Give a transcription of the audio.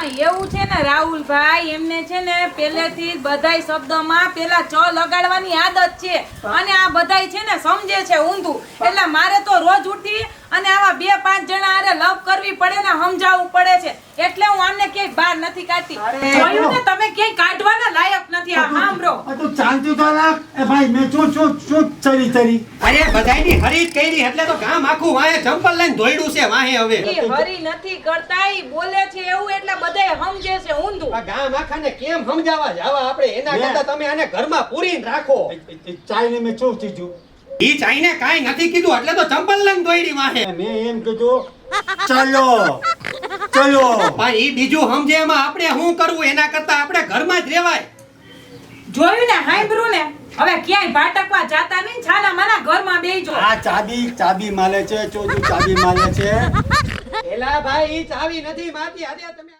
પણ એવું છે ને રાહુલભાઈ, એમને છે ને પહેલેથી જ બધાય શબ્દોમાં પેલા ચ લગાડવાની આદત છે અને આ બધાય છે ને સમજે છે ઊંધું. એટલે મારે તો રોજ ઉઠી અને આવા 2-5 જણા હારે લવ કરવી પડે ને સમજાવવું પડે છે. એટલે હું આમને ક્યાંય બહાર નથી કાઢતી. જોયું ને તમે ક્યાંય કાઢવાના લાયક નથી. આ સાંભળો, તું ચાલતું તો રાખ. એ ભાઈ મેં શું ચરી અરે બધાયની હરી જ કરી એટલે તો ગામ આખું વાહે ચંપલ લઈને દોડ્યું છે વાહે. હવે ઈ હરી નથી કરતા, ઈ બોલે છે એવું એટલે બધાય સમજે છે ઊંધું. આ ગામ આખાને કેમ સમજાવવા જાવા આપણે? એના કરતા તમે આને ઘરમાં પૂરીને રાખો. ચાઈને મેં શું કીધું? ઈ ચાઈને કાઈ નથી કીધું એટલે તો ચંપલ લઈને દોડી વાહે. મેં એમ કીધું ચલો. પણ ઈ બીજું સમજે એમાં આપણે શું કરવું? એના કરતા આપણે ઘરમાં જ રહેવાય. જોયું ને, સાંભળ્યું ને? હવે ક્યાંય ભાટકવા જાતા નહીં, છાના માના ઘરમાં બેસજો. આ ચાબી માલે છે, ચોજુ ચાબી માલે છે. એલા ભાઈ ઈ ચાવી નથી માતી. આજે તમે